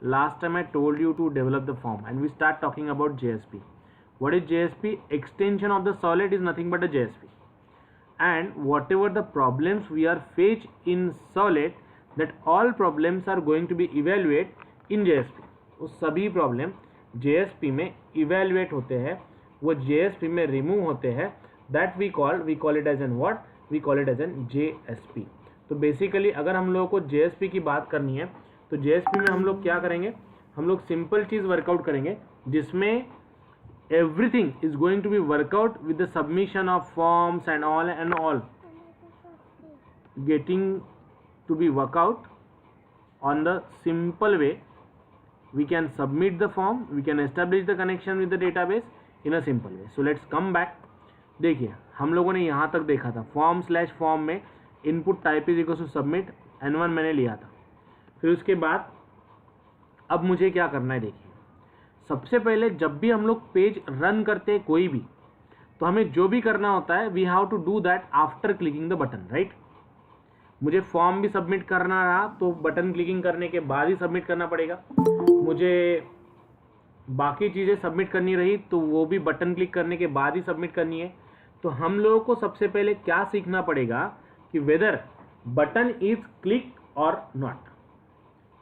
last time I told you to develop the form and we start talking about JSP. What is JSP? Extension of the solid is nothing but a JSP. And whatever the problems we are faced in solid, that all problems are going to be evaluate in JSP. वो सभी problem JSP में evaluate होते हैं, वो JSP में remove होते हैं. That we call it as an what? We call it as an JSP. तो बेसिकली अगर हम लोगों को JSP की बात करनी है तो JSP में हम लोग क्या करेंगे, हम लोग सिंपल चीज़ वर्कआउट करेंगे जिसमें everything is going to be worked out with the submission of forms and all getting to be worked out on the simple way. We can submit the form, we can establish the connection with the database in a simple way. So let's come back. देखिए हम लोगों ने यहाँ तक देखा था form में input type is equal to submit N1 मैंने लिया था. फिर उसके बाद अब मुझे क्या करना है, देखिए सबसे पहले जब भी हम लोग पेज रन करते हैं कोई भी, तो हमें जो भी करना होता है we have to do that after clicking the button, right. मुझे फॉर्म भी सबमिट करना रहा तो बटन क्लिकिंग करने के बाद ही सबमिट करना पड़ेगा. मुझे बाकी चीज़ें सबमिट करनी रही तो वो भी बटन क्लिक करने के बाद ही सबमिट करनी है. तो हम लोगों को सबसे पहले क्या सीखना पड़ेगा कि वेदर बटन इज क्लिक और not,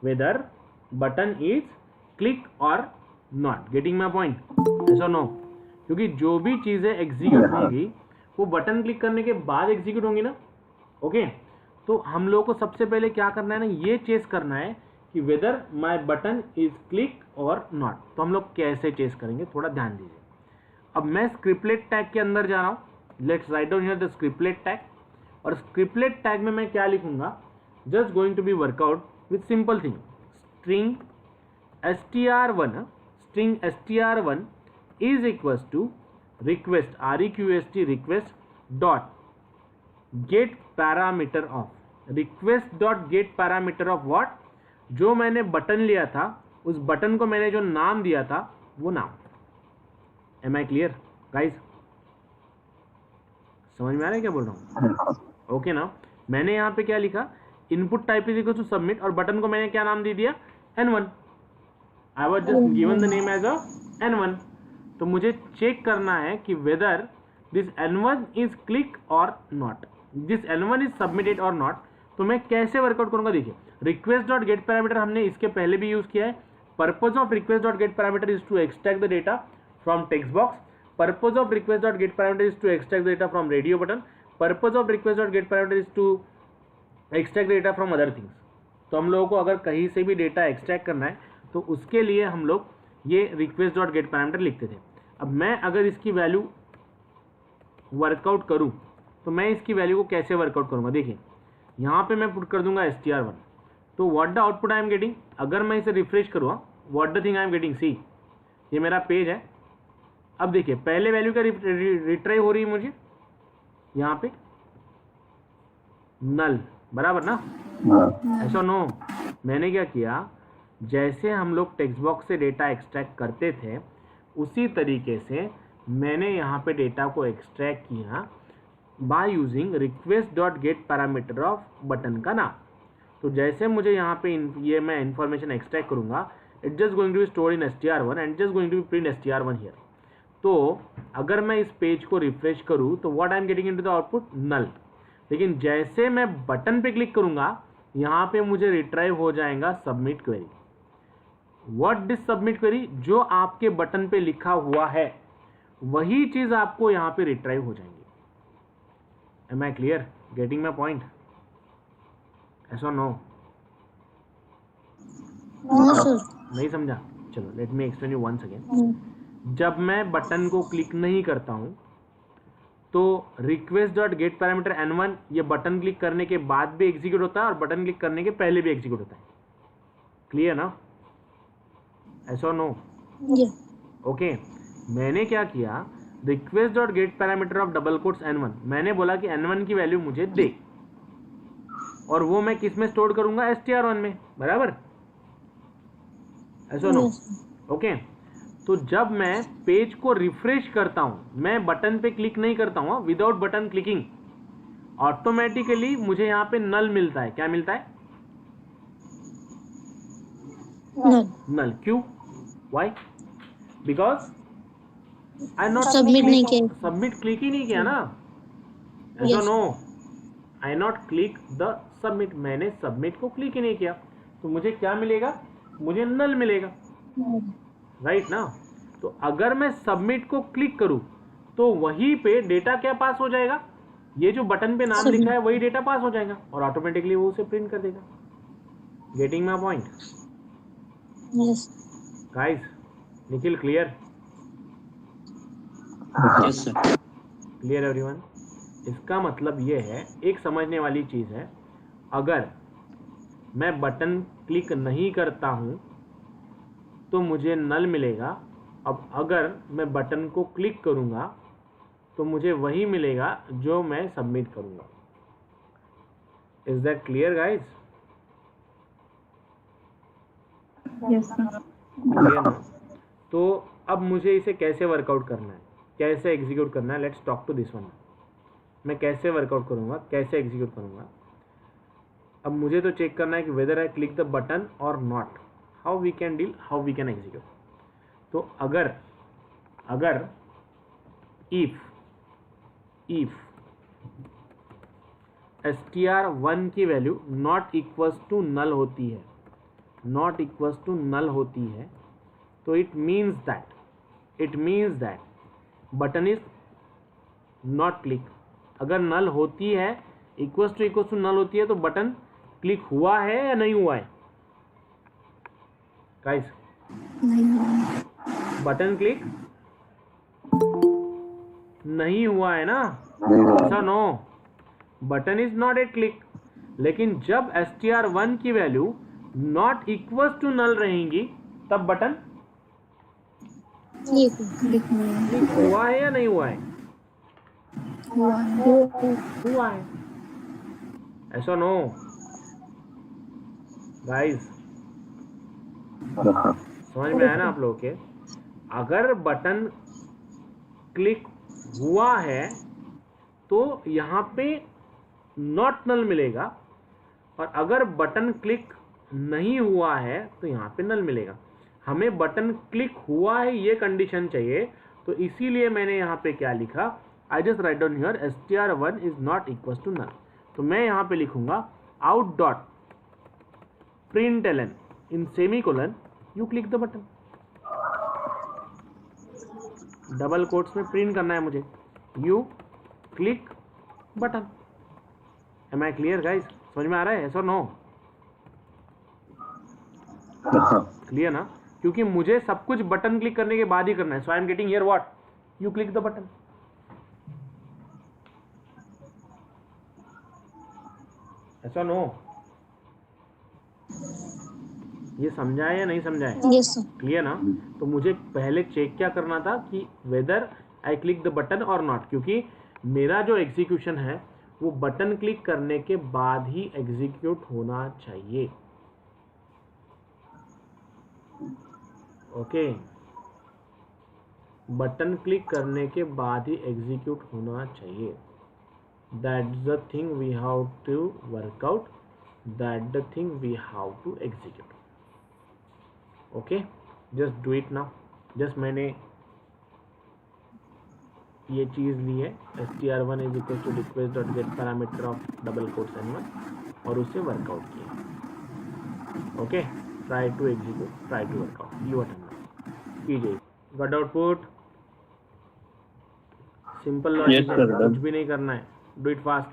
whether button is click और नॉट. Getting my point? ऐसा नो, क्योंकि जो भी चीज़ें एग्जीक्यूट होंगी वो बटन क्लिक करने के बाद एग्जीक्यूट होंगी ना. ओके तो हम लोगों को सबसे पहले क्या करना है ना, ये चेस करना है कि whether my button is click और नॉट. तो हम लोग कैसे चेस करेंगे, थोड़ा ध्यान दीजिए. अब मैं स्क्रिप्टलेट टैग के अंदर जा रहा हूँ. Let's write down here the scriptlet tag. और स्क्रिप्टलेट टैग में मैं क्या लिखूंगा, just going to be workout with simple thing. String str1, string str1 is equals to request request request dot get parameter of, request dot get parameter of what? जो मैंने button लिया था उस button को मैंने जो नाम दिया था वो नाम. Am I clear guys? समझ में आ रहा है क्या बोल रहा हूँ? ओके ना. मैंने यहाँ पे क्या लिखा, input type is equal to submit, और बटन को मैंने क्या नाम दे दिया, N1. I was just given the name as a N1. तो मुझे चेक करना है कि whether this N1 is click और not, this N1 is submitted or not. तो मैं कैसे वर्कआउट करूंगा, देखिए रिक्वेस्ट डॉट गेट पैरामीटर हमने इसके पहले भी यूज किया है. Purpose of request dot get parameter is to extract the data from text box. Purpose of request dot get parameter is to extract the data from radio button. Purpose of request dot get parameter is to extract data from other things. तो हम लोगों को अगर कहीं से भी data extract करना है तो उसके लिए हम लोग ये रिक्वेस्ट डॉट गेट पैरामीटर लिखते थे. अब मैं अगर इसकी वैल्यू वर्कआउट करूं तो मैं इसकी वैल्यू को कैसे वर्कआउट करूंगा, देखिए यहाँ पे मैं पुट कर दूंगा str1. तो what the output I am getting, अगर मैं इसे रिफ्रेश करूँ, what the thing I am getting, see ये मेरा पेज है. अब देखिए पहले वैल्यू का रिट्राई हो रही है मुझे यहाँ पे नल, बराबर ना. ऐसा नो, मैंने क्या किया, जैसे हम लोग टेक्स्ट बॉक्स से डेटा एक्सट्रैक्ट करते थे उसी तरीके से मैंने यहाँ पे डेटा को एक्सट्रैक्ट किया by using request dot get parameter of button का नाम. तो जैसे मुझे यहाँ पे ये मैं इन्फॉर्मेशन एक्सट्रैक्ट करूँगा, it just going to be store in str1 and just going to be print str1 here. तो अगर मैं इस पेज को रिफ्रेश करूँ तो what I am getting into the output, null. लेकिन जैसे मैं बटन पे क्लिक करूँगा यहाँ पे मुझे रिट्राइव हो जाएगा submit query. What this submit query, जो आपके बटन पे लिखा हुआ है वही चीज आपको यहाँ पे रिट्राइव हो जाएंगी. Am I clear? Getting my point? ऐसा नो? नहीं समझा? चलो let me explain you once again. जब मैं बटन को क्लिक नहीं करता हूं तो request dot get parameter N1 ये बटन क्लिक करने के बाद भी एग्जीक्यूट होता है और बटन क्लिक करने के पहले भी एग्जीक्यूट होता है. क्लियर ना? ऐसा नो? ओके. मैंने क्या किया, request dot get parameter of double quotes N1, मैंने बोला कि N1 की वैल्यू मुझे दे, और वो मैं किस में स्टोर करूंगा, str1 में, बराबर. ऐसा नो? ओके. तो जब मैं पेज को रिफ्रेश करता हूं, मैं बटन पे क्लिक नहीं करता हूं, विदाउट बटन क्लिकिंग ऑटोमेटिकली मुझे यहाँ पे नल मिलता है. क्या मिलता है? null. क्यों? Why? Because I not submit नहीं किया। सबमिट क्लिक ही नहीं किया ना, ऐसा नो, I not click the submit, मैंने सबमिट को क्लिक ही नहीं किया, तो मुझे क्या मिलेगा? मुझे नल मिलेगा, राइट ना। तो अगर मैं सबमिट को क्लिक करूं तो वहीं पे डेटा क्या पास हो जाएगा? ये जो बटन पे नाम लिखा है वही डेटा पास हो जाएगा और ऑटोमेटिकली वो उसे प्रिंट कर देगा। Getting my point? Yes guys, Nikhil clear? Yes sir. Clear everyone? इसका मतलब ये है, एक समझने वाली चीज़ है, अगर मैं बटन क्लिक नहीं करता हूं तो मुझे नल मिलेगा। अब अगर मैं बटन को क्लिक करूंगा तो मुझे वही मिलेगा जो मैं सबमिट करूंगा। Is that clear guys? Yes sir. Clear ना? तो अब मुझे इसे कैसे वर्कआउट करना है, कैसे एग्जीक्यूट करना है, let's talk to this one. मैं कैसे वर्कआउट करूंगा, कैसे एग्जीक्यूट करूंगा? अब मुझे तो चेक करना है कि whether I click the button or not, how we can deal, how we can execute. तो अगर इफ str1 की value not equals to null होती है, नॉट इक्वल्स टू नल होती है, तो it means that button is not click. अगर null होती है, इक्वल्स टू नल होती है, तो बटन क्लिक हुआ है या नहीं हुआ है गाइस? बटन क्लिक नहीं हुआ है ना, ऐसा नो, button is not a click. लेकिन जब str1 की value not equals to null रहेंगी तब बटन क्लिक हुआ है या नहीं हुआ है? हुआ है, ऐसा नो गाइस? समझ में आया ना आप लोग के? अगर बटन क्लिक हुआ है तो यहाँ पे नॉट नल मिलेगा, और अगर बटन क्लिक नहीं हुआ है तो यहाँ पे नल मिलेगा। हमें बटन क्लिक हुआ है ये कंडीशन चाहिए, तो इसीलिए मैंने यहाँ पे क्या लिखा, I just write down here str1 is not equal to null. तो मैं यहाँ पे लिखूंगा out dot println in semicolon you click the button. Double quotes में प्रिंट करना है मुझे, you click button. Am I clear guys? समझ में आ रहा है, ऐसा नो? क्लियर ना? क्योंकि मुझे सब कुछ बटन क्लिक करने के बाद ही करना है। So I am getting here what, you click the button. ऐसा नो? ये समझा है या नहीं समझा है? Yes sir. क्लियर ना? तो मुझे पहले चेक क्या करना था कि whether I click the button or not, क्योंकि मेरा जो एग्जीक्यूशन है वो बटन क्लिक करने के बाद ही एग्जीक्यूट होना चाहिए। ओके, बटन क्लिक करने के बाद ही एग्जीक्यूट होना चाहिए। That's the thing we have to work out, that the thing we have to execute. Okay, just do it now. Just मैंने ये चीज़ ली है, str1 is equal to request dot get parameter of double quotes n1 और उससे workout किया। Okay, try to execute, try to workout, you attempt कीजिए। Got output? Simple logic है, कुछ भी नहीं करना है, do it fast.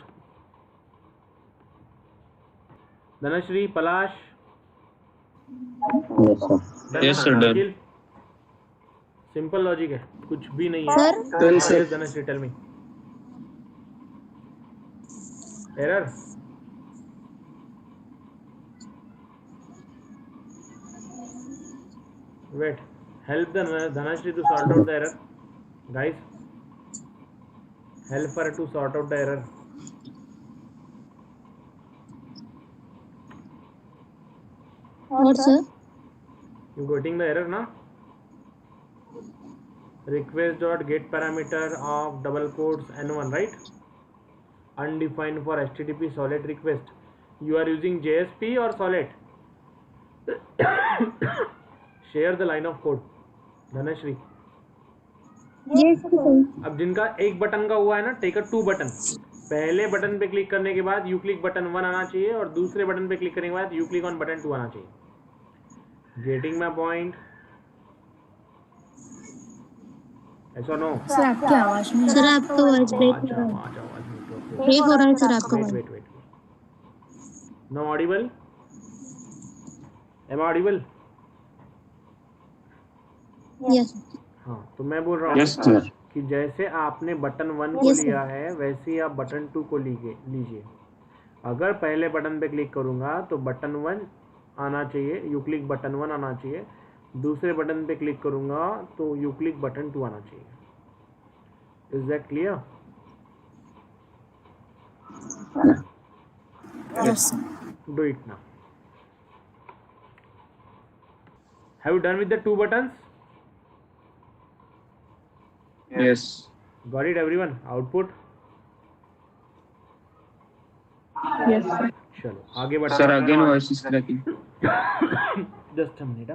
Dhanashree, Palash, yes sir done. Simple logic है, कुछ भी नहीं है। Sir Dhanashree tell me error. Wait, help the Dhanashri to sort out the error. Guys, help her to sort out the error. What sir? You getting the error now? Request dot get parameter of double quotes n1, right? Undefined for HTTP solid request. You are using JSP or solid? Share the line of code. Dhanashree, Yes, sir. अब जिनका एक button का हुआ है ना, take a 2 button. पहले button पे click करने के बाद यू क्लिक बटन 1 आना चाहिए और दूसरे बटन पे क्लिक करने के बाद यू क्लिक ऑन बटन 2 आना चाहिए. Getting my point? ऐसा नो? सर आपकी आवाज में सर आपका वॉइस ब्रेक हो रहा है. ब्रेक हो रहा है सर आपका wait voice. Wait wait. No audible? Am audible? Yes हाँ, तो मैं बोल रहा हूँ यस सर. कि जैसे आपने बटन 1 को Yes, sir. लिया है वैसे ही आप बटन 2 को लीजिए. अगर पहले बटन पे क्लिक करूंगा तो बटन 1 आना चाहिए, यू क्लिक बटन 1 आना चाहिए. दूसरे बटन पे क्लिक करूंगा तो यू क्लिक बटन 2 आना चाहिए. Is that clear? Yes sir. Do it now. Have you done with the 2 buttons? Yes. Got it everyone? Output? Yes sir. चलो आगे बढ़ते Sir, again voice is cracking. Just a minute.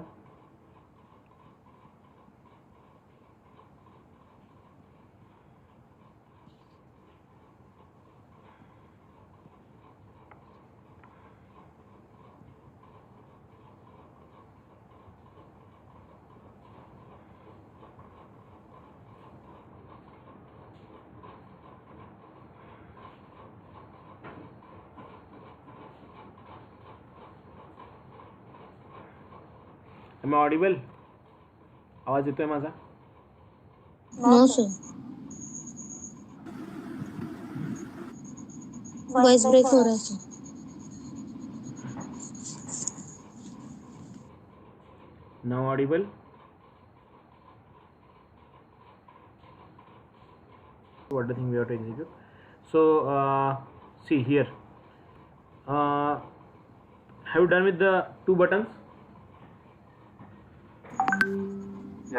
Am I audible? आवाज येतोय माझा? No sir. Voice break हो रहा है sir. Now audible? What the thing we have to execute? So see here. Have you done with the 2 buttons?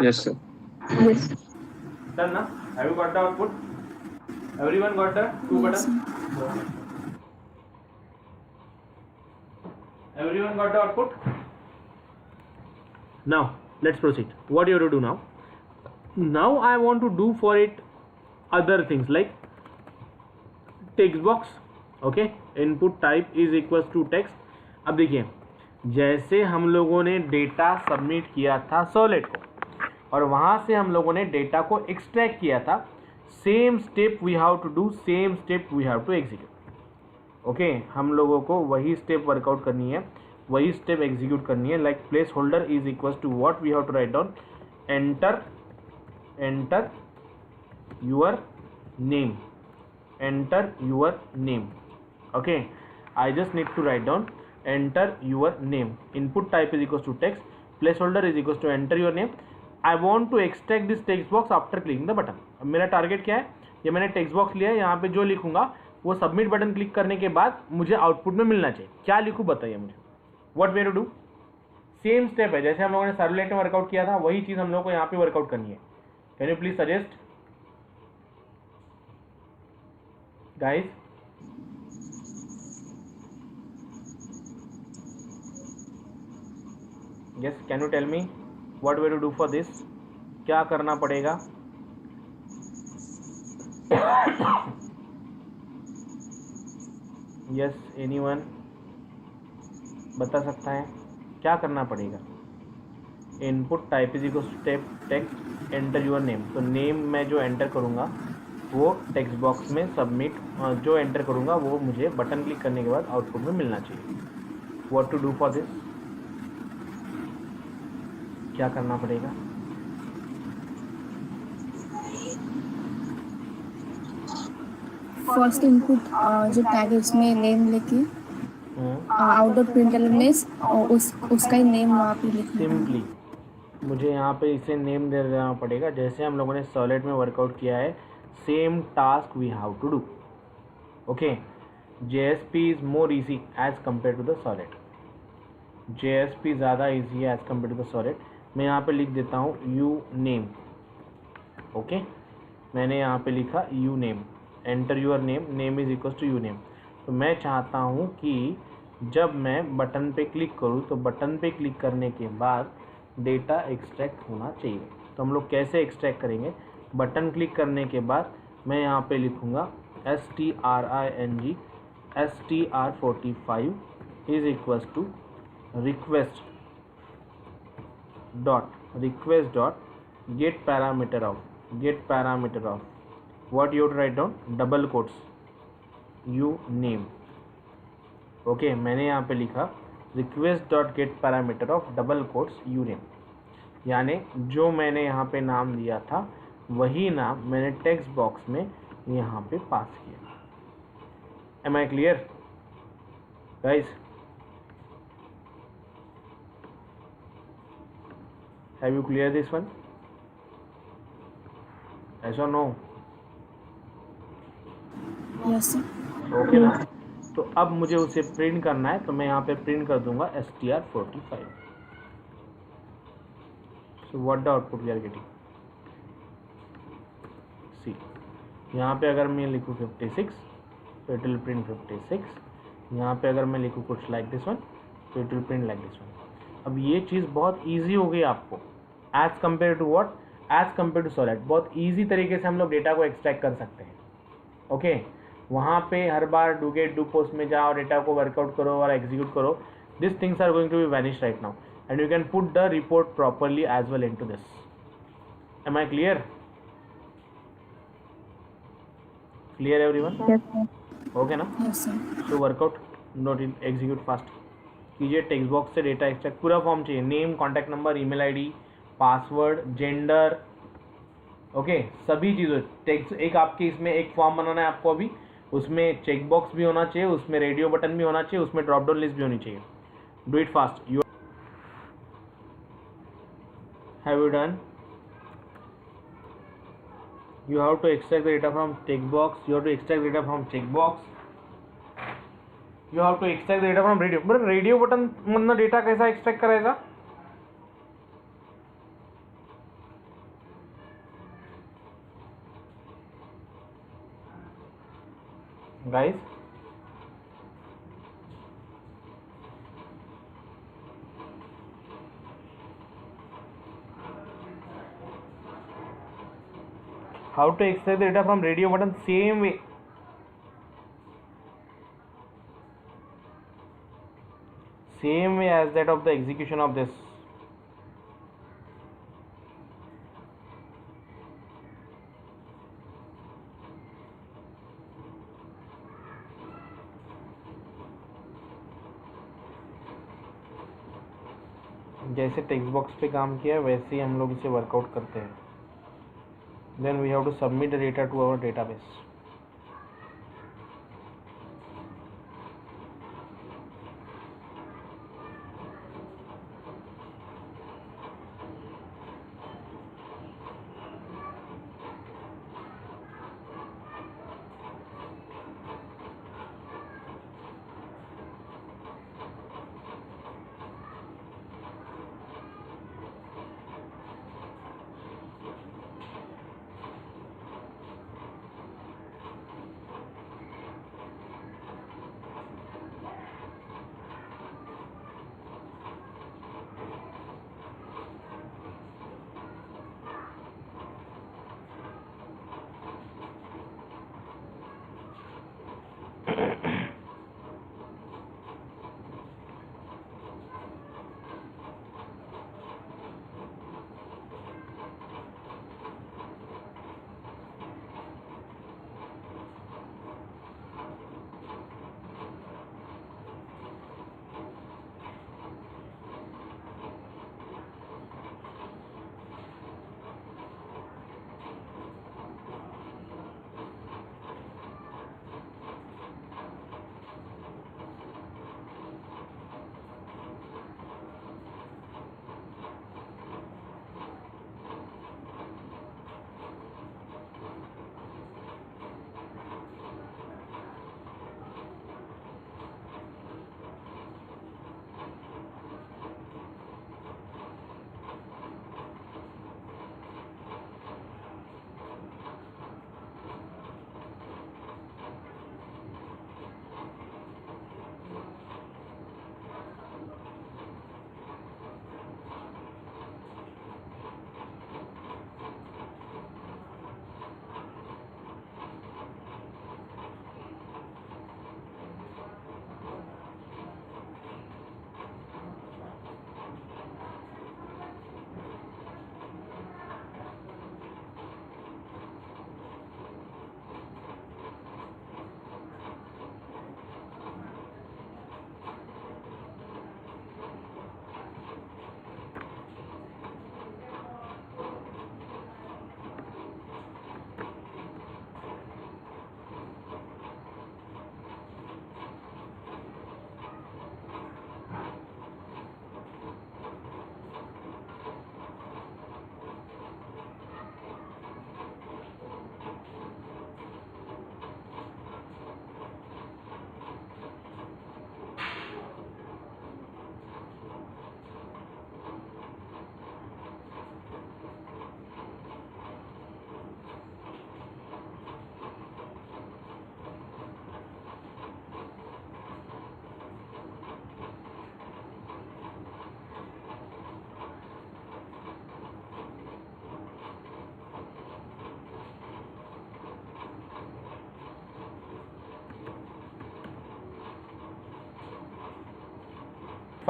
Yes, sir. Yes. Done now? Have you got the output? Everyone got the 2 buttons? Everyone got the output? Now let's proceed. What you have to do now? Now I want to do for it other things like text box. Okay, input type is equals to text. अब देखिए, जैसे हम लोगों ने data submit किया था solid को और वहाँ से हम लोगों ने डेटा को एक्सट्रैक्ट किया था, same step we have to do, same step we have to execute. Okay, हम लोगों को वही स्टेप वर्कआउट करनी है, वही स्टेप एग्जीक्यूट करनी है. Like placeholder is equal to what we have to write down, enter your name, enter your name. Okay, I just need to write down enter your name. Input type is equals to text, placeholder is equals to enter your name. I want to extract this text box after clicking the button. अब मेरा target क्या है, ये मैंने text box लिया है, यहाँ पे जो लिखूंगा वो सबमिट बटन क्लिक करने के बाद मुझे आउटपुट में मिलना चाहिए. क्या लिखूँ बताइए मुझे. What way to do, same step है जैसे हम लोगों ने सर्वलेट में वर्कआउट किया था, वही चीज़ हम लोग को यहाँ पे वर्कआउट करनी है. Can you please suggest guys? Yes, can you tell me what way to do for this? क्या करना पड़ेगा? Yes, anyone बता सकता है क्या करना पड़ेगा? Input type is equal to text enter your name. तो नेम मैं जो एंटर करूँगा वो टेक्स्ट बॉक्स में सबमिट, जो एंटर करूँगा वो मुझे बटन क्लिक करने के बाद आउटपुट में मिलना चाहिए. What to do for this, क्या करना पड़ेगा? फर्स्ट इनपुट जो टैग है उसमें नेम लेके आउटपुट प्रिंटर में उसका ही नेम वहाँ पे लिखना. सिंपली मुझे यहाँ पे इसे नेम दे देना पड़ेगा जैसे हम लोगों ने सॉलिड में वर्कआउट किया है. Same task we have to do. Okay, JSP is more easy as compare to the solid. JSP ज़्यादा इजी है as compare to the solid. मैं यहाँ पे लिख देता हूँ यू नेम. ओके, मैंने यहाँ पे लिखा you name, enter your name, name is equal to you name. तो मैं चाहता हूँ कि जब मैं बटन पे क्लिक करूँ तो बटन पे क्लिक करने के बाद डेटा एक्सट्रैक्ट होना चाहिए। तो हम लोग कैसे एक्सट्रैक्ट करेंगे, बटन क्लिक करने के बाद मैं यहाँ पे लिखूँगा string str45 is equals to request dot get parameter of what you have to write down, double quotes you name। Okay, मैंने यहाँ पे लिखा request dot get parameter of double quotes you name, यानी जो मैंने यहाँ पे नाम दिया था वही नाम मैंने टेक्स्ट बॉक्स में यहाँ पे पास किया। Am I clear guys? Have you clear this one? Yes or no? Yes sir. Okay ना? तो अब मुझे उसे प्रिंट करना है, तो मैं यहाँ पे प्रिंट कर दूंगा str45। So what the output we are getting, see यहाँ पे अगर मैं लिखूँ 56 तो इट विल प्रिंट 56। यहाँ पे अगर मैं लिखूँ कुछ लाइक दिस वन तो it will print like this one. अब ये चीज़ बहुत ईजी हो गई आपको as compare to what, as compare to solid. बहुत ईजी तरीके से हम लोग डेटा को एक्सट्रैक्ट कर सकते हैं। ओके, वहाँ पे हर बार डू गेट डू पोस्ट में जाओ, डेटा को वर्कआउट करो और एग्जीक्यूट करो। This things are going to be vanish right now and you can put the report properly as well into this. Am I clear? Clear everyone? Okay ना? Yes sir. तो workout note execute fast कीजिए। Text box से data extract पूरा form चाहिए, name, contact number, email ID, password, gender, okay, सभी चीज़ें। Text एक आपके इसमें एक फॉर्म बनाना है आपको अभी, उसमें चेक बॉक्स भी होना चाहिए, उसमें रेडियो बटन भी होना चाहिए, उसमें ड्रॉप डाउन लिस्ट भी होनी चाहिए। Do it fast. You have you done? You have to extract the data from text box. You have to extract data from checkbox. You have to extract the data from radio. But radio button मतलब data कैसा extract करेगा? Guys, how to extract the data from radio button? Same way, as that of the execution of this. जैसे text box पे काम किया है वैसे ही हम लोग इसे वर्कआउट करते हैं। Then we have to submit the data to our database.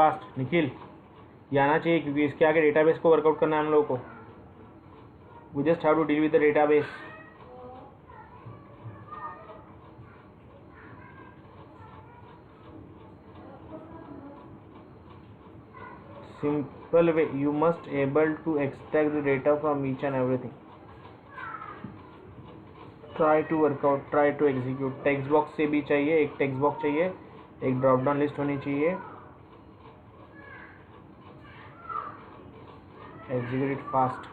Fast Nikhil, ये आना चाहिए क्योंकि इसके आगे डेटाबेस को वर्कआउट करना है हम लोगों को. We just have to deal with the database. Simple way, you must able to extract the data from each and everything. Try to work out, try to execute. Text box से भी चाहिए, एक text box चाहिए, एक drop down list होनी चाहिए. Execute it fast.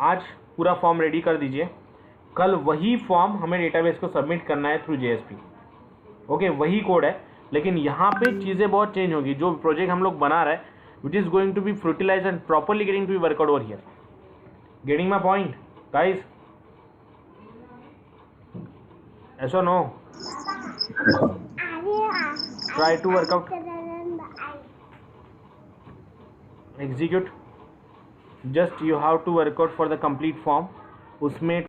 आज पूरा फॉर्म रेडी कर दीजिए. कल वही फॉर्म हमें डेटाबेस को सबमिट करना है थ्रू JSP. ओके, वही कोड है, लेकिन यहाँ पे चीज़ें बहुत चेंज होगी. जो प्रोजेक्ट हम लोग बना रहे हैं, which is going to be fruitilize and properly getting to be workout over here. Getting my point guys? Yes or no? Try to work out. Execute. Just you have to work out for the complete form. उसमें